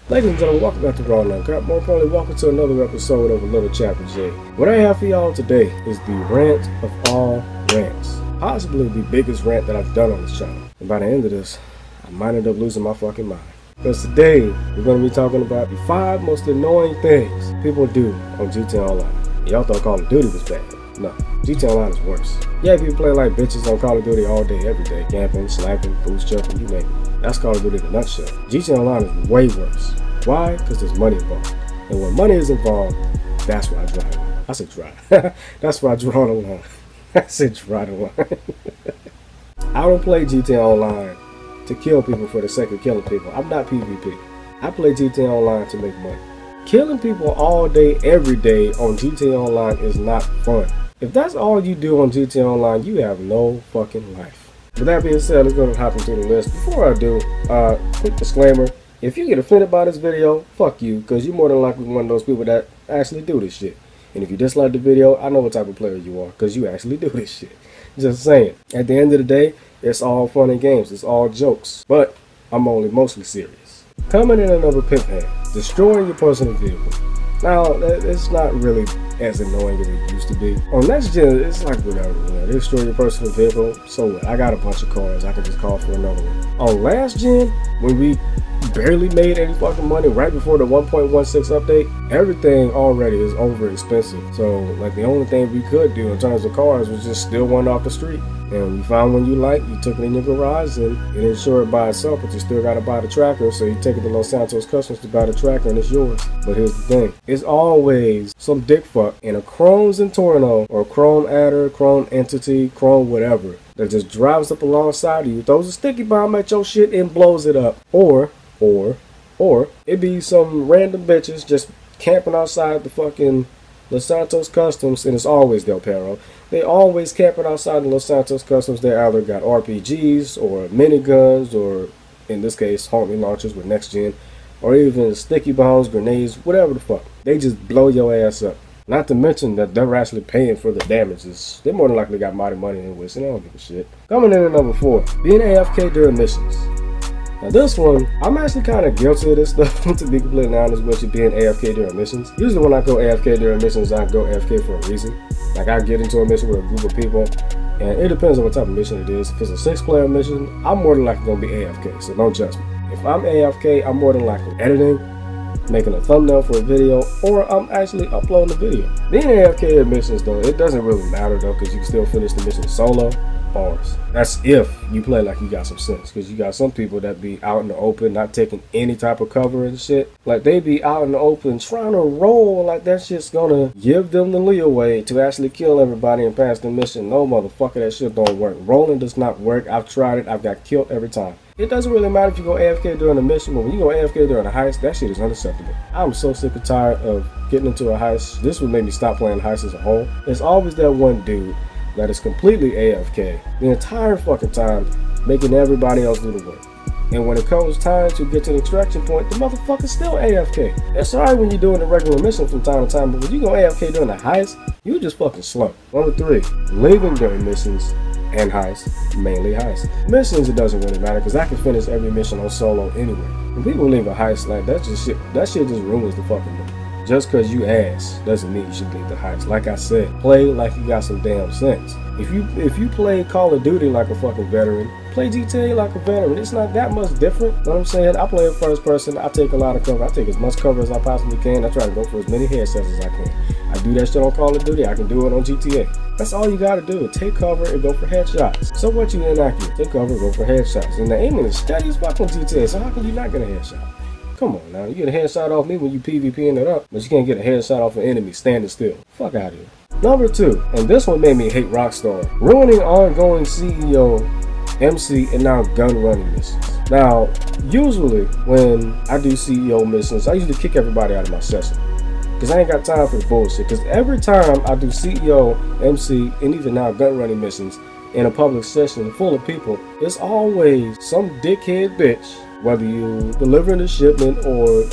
Ladies and gentlemen, welcome back to Raw and Uncut. More importantly, welcome to another episode of A Little Chat with Jay. What I have for y'all today is the rant of all rants. Possibly the biggest rant that I've done on this channel. And by the end of this, I might end up losing my fucking mind. Because today, we're going to be talking about the 5 most annoying things people do on GTA Online. Y'all thought Call of Duty was bad. No, GTA Online is worse. Yeah, people play like bitches on Call of Duty all day, every day. Camping, sniping, boost jumping, you name it. That's Call of Duty in a nutshell. GTA Online is way worse. Why? Because there's money involved. And when money is involved, that's where I draw the line. I said draw. That's where I draw the line. I said draw the line. I don't play GTA Online to kill people for the sake of killing people. I'm not PvP. I play GTA Online to make money. Killing people all day, every day on GTA Online is not fun. If that's all you do on GTA Online, you have no fucking life. With that being said, let's go and hop into the list. Before I do, quick disclaimer. If you get offended by this video, fuck you, because you're more than likely one of those people that actually do this shit. And if you dislike the video, I know what type of player you are, because you actually do this shit. Just saying. At the end of the day, it's all fun and games. It's all jokes. But I'm only mostly serious. Coming in another pimp hand. Destroying your personal vehicle. Now, it's not really as annoying as it used to be. On next gen, it's like whatever. You know, they destroy your personal vehicle. So what? I got a bunch of cars. I can just call for another one. On last gen, when we barely made any fucking money right before the 1.16 update, everything already is over expensive. So like the only thing we could do in terms of cars was just steal one off the street. And when you found one you like, you took it in your garage and it insured by itself, but you still gotta buy the tracker. So you take it to Los Santos Customs to buy the tracker and it's yours. But here's the thing, it's always some dick fuck in a Chrome Zentorno or Chrome Adder, Chrome Entity, Chrome whatever, that just drives up alongside of you, throws a sticky bomb at your shit and blows it up. Or it be some random bitches just camping outside the fucking Los Santos Customs, and it's always Del Perro. They always camping outside the Los Santos Customs. They either got RPGs or miniguns, or in this case, homing launchers with next gen, or even sticky bombs, grenades, whatever the fuck. They just blow your ass up. Not to mention that they're actually paying for the damages. They more than likely got mighty money anyway, so they don't give a shit. Coming in at number 4, being AFK during missions. Now this one, I'm actually kind of guilty of this stuff, to be completely honest with you, being AFK during missions. Usually when I go AFK during missions, I go AFK for a reason. Like I get into a mission with a group of people, and it depends on what type of mission it is. If it's a 6-player mission, I'm more than likely going to be AFK, so don't judge me. If I'm AFK, I'm more than likely editing, making a thumbnail for a video, or I'm actually uploading the video. Being AFK in missions though, it doesn't really matter though, because you can still finish the mission solo. Bars. That's if you play like you got some sense, because you got some people that be out in the open not taking any type of cover and shit. Like they be out in the open trying to roll like that shit's gonna give them the leeway to actually kill everybody and pass the mission. No motherfucker, that shit don't work. Rolling does not work. I've tried it. I've got killed every time. It doesn't really matter if you go AFK during a mission, but when you go AFK during a heist, that shit is unacceptable. I'm so sick and tired of getting into a heist. This would make me stop playing heists as a whole. There's always that one dude that is completely AFK the entire fucking time, making everybody else do the work. And when it comes time to get to the extraction point, the motherfucker's still AFK. It's alright when you're doing a regular mission from time to time, but when you go AFK during a heist, you just fucking slow. Number 3, leaving during missions and heists, mainly heists. Missions, it doesn't really matter, because I can finish every mission on solo anyway. When people leave a heist, like that shit just ruins the fucking movie. Just because you ass doesn't mean you should leave the heist. Like I said, play like you got some damn sense. If you play Call of Duty like a fucking veteran, play GTA like a veteran. It's not that much different. You know what I'm saying? I play in first person. I take a lot of cover. I take as much cover as I possibly can. I try to go for as many headshots as I can. I do that shit on Call of Duty. I can do it on GTA. That's all you gotta do. Take cover and go for headshots. So what, you inaccurate? Take cover, go for headshots. And the aiming is steady as fuck on GTA. So how can you not get a headshot? Come on now, you get a headshot off me when you PvPing it up, but you can't get a headshot off an enemy standing still. Fuck out of here. Number 2, and this one made me hate Rockstar, ruining ongoing CEO, MC, and now gun running missions. Now, usually when I do CEO missions, I usually kick everybody out of my session, because I ain't got time for the bullshit. Because every time I do CEO, MC, and even now gun running missions in a public session full of people, it's always some dickhead bitch. Whether you delivering the shipment or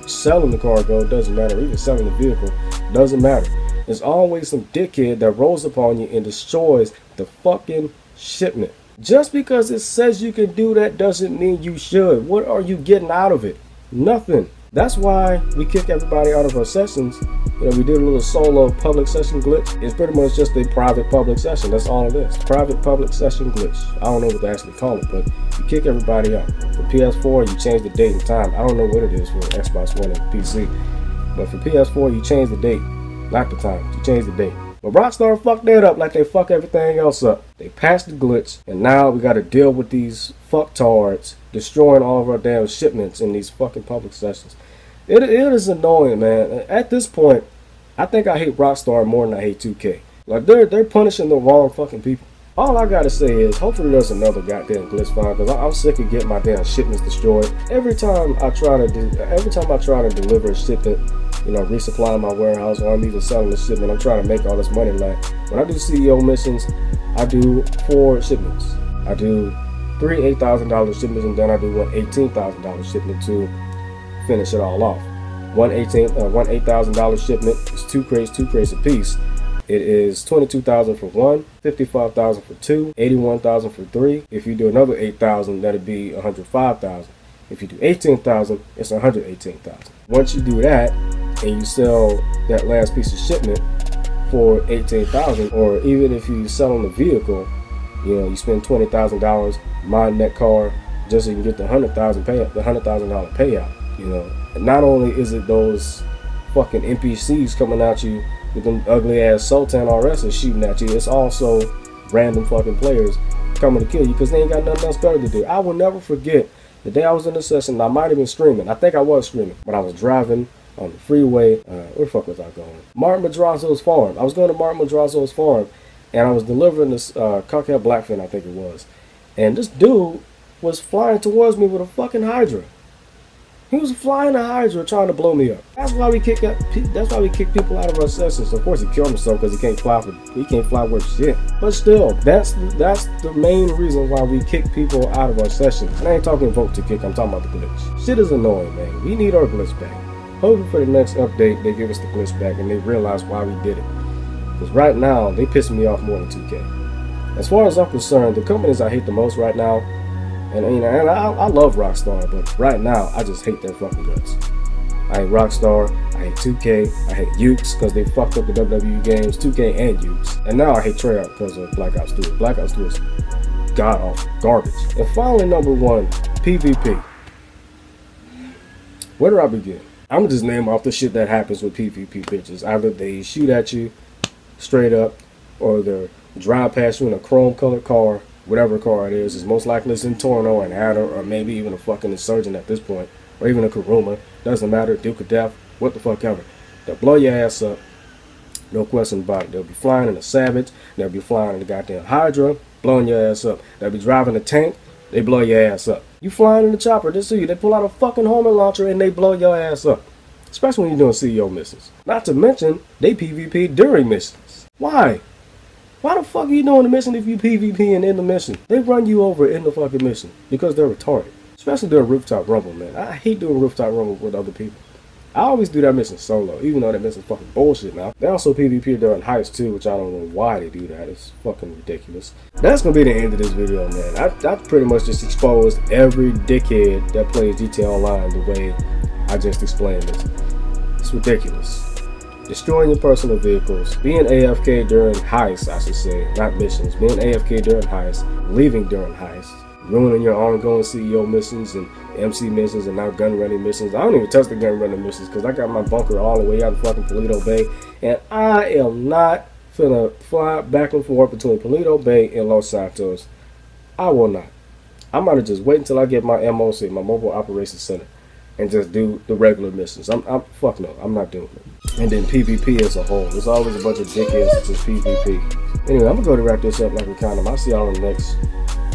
selling the cargo, doesn't matter. Even selling the vehicle, doesn't matter. There's always some dickhead that rolls upon you and destroys the fucking shipment. Just because it says you can do that doesn't mean you should. What are you getting out of it? Nothing. That's why we kick everybody out of our sessions. You know, we did a little solo public session glitch. It's pretty much just a private public session. That's all it is. Private public session glitch. I don't know what to actually call it, but you kick everybody out. For PS4, you change the date and time. I don't know what it is for Xbox One and PC. But for PS4, you change the date. Not the time. You change the date. But Rockstar fucked that up like they fuck everything else up. They patched the glitch, and now we got to deal with these fucktards destroying all of our damn shipments in these fucking public sessions. It is annoying, man. At this point, I think I hate Rockstar more than I hate 2K. Like, they're punishing the wrong fucking people. All I gotta say is, hopefully there's another goddamn glitch find, because I'm sick of getting my damn shipments destroyed. Every time I try to deliver a shipment, you know, resupplying my warehouse, or I'm even selling the shipment, I'm trying to make all this money. Like, when I do CEO missions, I do 4 shipments. I do 3 $8,000 shipments, and then I do one $18,000 shipment to finish it all off. One $8,000 shipment is 2 crates apiece. It is $22,000 for 1, $55,000 for 2, $81,000 for 3. If you do another 8,000, that'd be $105,000. If you do 18,000, it's $118,000. Once you do that, and you sell that last piece of shipment for 18,000, or even if you sell on the vehicle, you know, you spend $20,000 buying that car just so you can get the $100,000 payout. You know, and not only is it those fucking NPCs coming at you with them ugly ass Sultan RSs shooting at you, it's also random fucking players coming to kill you because they ain't got nothing else better to do. I will never forget the day I was in the session. I might have been streaming. I think I was streaming, but I was driving on the freeway. Where the fuck was I going? Martin Madrazo's farm. I was going to Martin Madrazo's farm, and I was delivering this cockhead blackfin, I think it was. And this dude was flying towards me with a fucking Hydra. He was flying a Hydra trying to blow me up. That's why we kick people out of our sessions. Of course, he killed himself because he can't fly worth shit. But still, that's the main reason why we kick people out of our sessions. And I ain't talking vote to kick. I'm talking about the glitch. Shit is annoying, man. We need our glitch back. Hopefully for the next update, they give us the glitch back and they realize why we did it. Because right now, they piss me off more than 2K. As far as I'm concerned, the companies I hate the most right now, and you know, and I love Rockstar, but right now I just hate their fucking guts. I hate Rockstar, I hate 2K, I hate Ukes because they fucked up the WWE games, 2K and Ukes, and now I hate Treyarch because of Black Ops 3. Black Ops 3 is god awful garbage. And finally, number 1, PvP. Where do I begin? I'm gonna just name off the shit that happens with PvP bitches. Either they shoot at you straight up, or they're drive past you in a chrome colored car. Whatever car it is most likely it's in Torno and Adder, or maybe even a fucking Insurgent at this point, or even a Kuruma. Doesn't matter, Duke of Death, what the fuck ever. They'll blow your ass up, no question about it. They'll be flying in a Savage, they'll be flying in the goddamn Hydra, blowing your ass up. They'll be driving a tank, they blow your ass up. You flying in the chopper, just so you, they pull out a fucking homing launcher and they blow your ass up. Especially when you're doing CEO missions. Not to mention, they PvP during missions. Why? Why the fuck are you doing the mission if you PvP and in the mission? They run you over in the fucking mission because they're retarded. Especially doing Rooftop Rumble, man. I hate doing Rooftop Rumble with other people. I always do that mission solo, even though that mission's fucking bullshit now. They also PvP during heists too, which I don't know why they do that. It's fucking ridiculous. That's gonna be the end of this video, man. I pretty much just exposed every dickhead that plays GTA Online the way I just explained this. It's ridiculous. Destroying your personal vehicles, being AFK during heists, I should say, not missions, being AFK during heists, leaving during heists, ruining your ongoing CEO missions and MC missions and now gun running missions. I don't even touch the gun running missions because I got my bunker all the way out of fucking Paleto Bay, and I am not finna fly back and forth between Paleto Bay and Los Santos. I will not. I'm gonna just wait until I get my MOC, my Mobile Operations Center, and just do the regular missions. Fuck no, I'm not doing it. And then PvP as a whole. There's always a bunch of dickheads that just PvP. Anyway, I'm gonna go to wrap this up like a condom. I'll see y'all on the next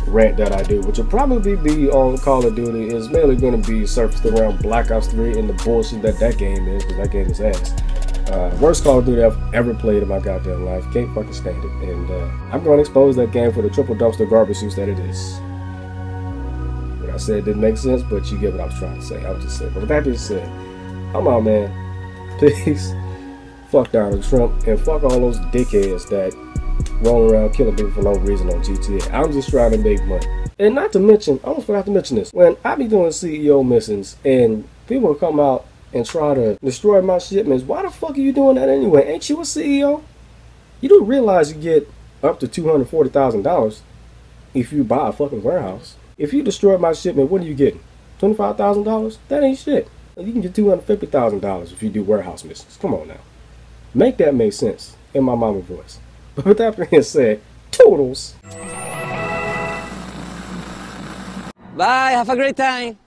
rant that I do, which will probably be on Call of Duty. Is mainly gonna be surfaced around Black Ops 3 and the bullshit that game is, because that game is ass. Worst Call of Duty I've ever played in my goddamn life. Can't fucking stand it. And I'm gonna expose that game for the triple dumpster garbage use that it is. What I said didn't make sense, but you get what I was trying to say. I was just saying. But with that being said, I'm out, man. Peace. Fuck Donald Trump and fuck all those dickheads that roll around killing people for no reason on GTA. I'm just trying to make money. And not to mention, I almost forgot to mention this. When I be doing CEO missions and people come out and try to destroy my shipments, why the fuck are you doing that anyway? Ain't you a CEO? You don't realize you get up to $240,000 if you buy a fucking warehouse. If you destroy my shipment, what are you getting? $25,000? That ain't shit. You can get $250,000 if you do warehouse missions. Come on now. Make that make sense in my mama voice. But with that being said, toodles. Bye, have a great time.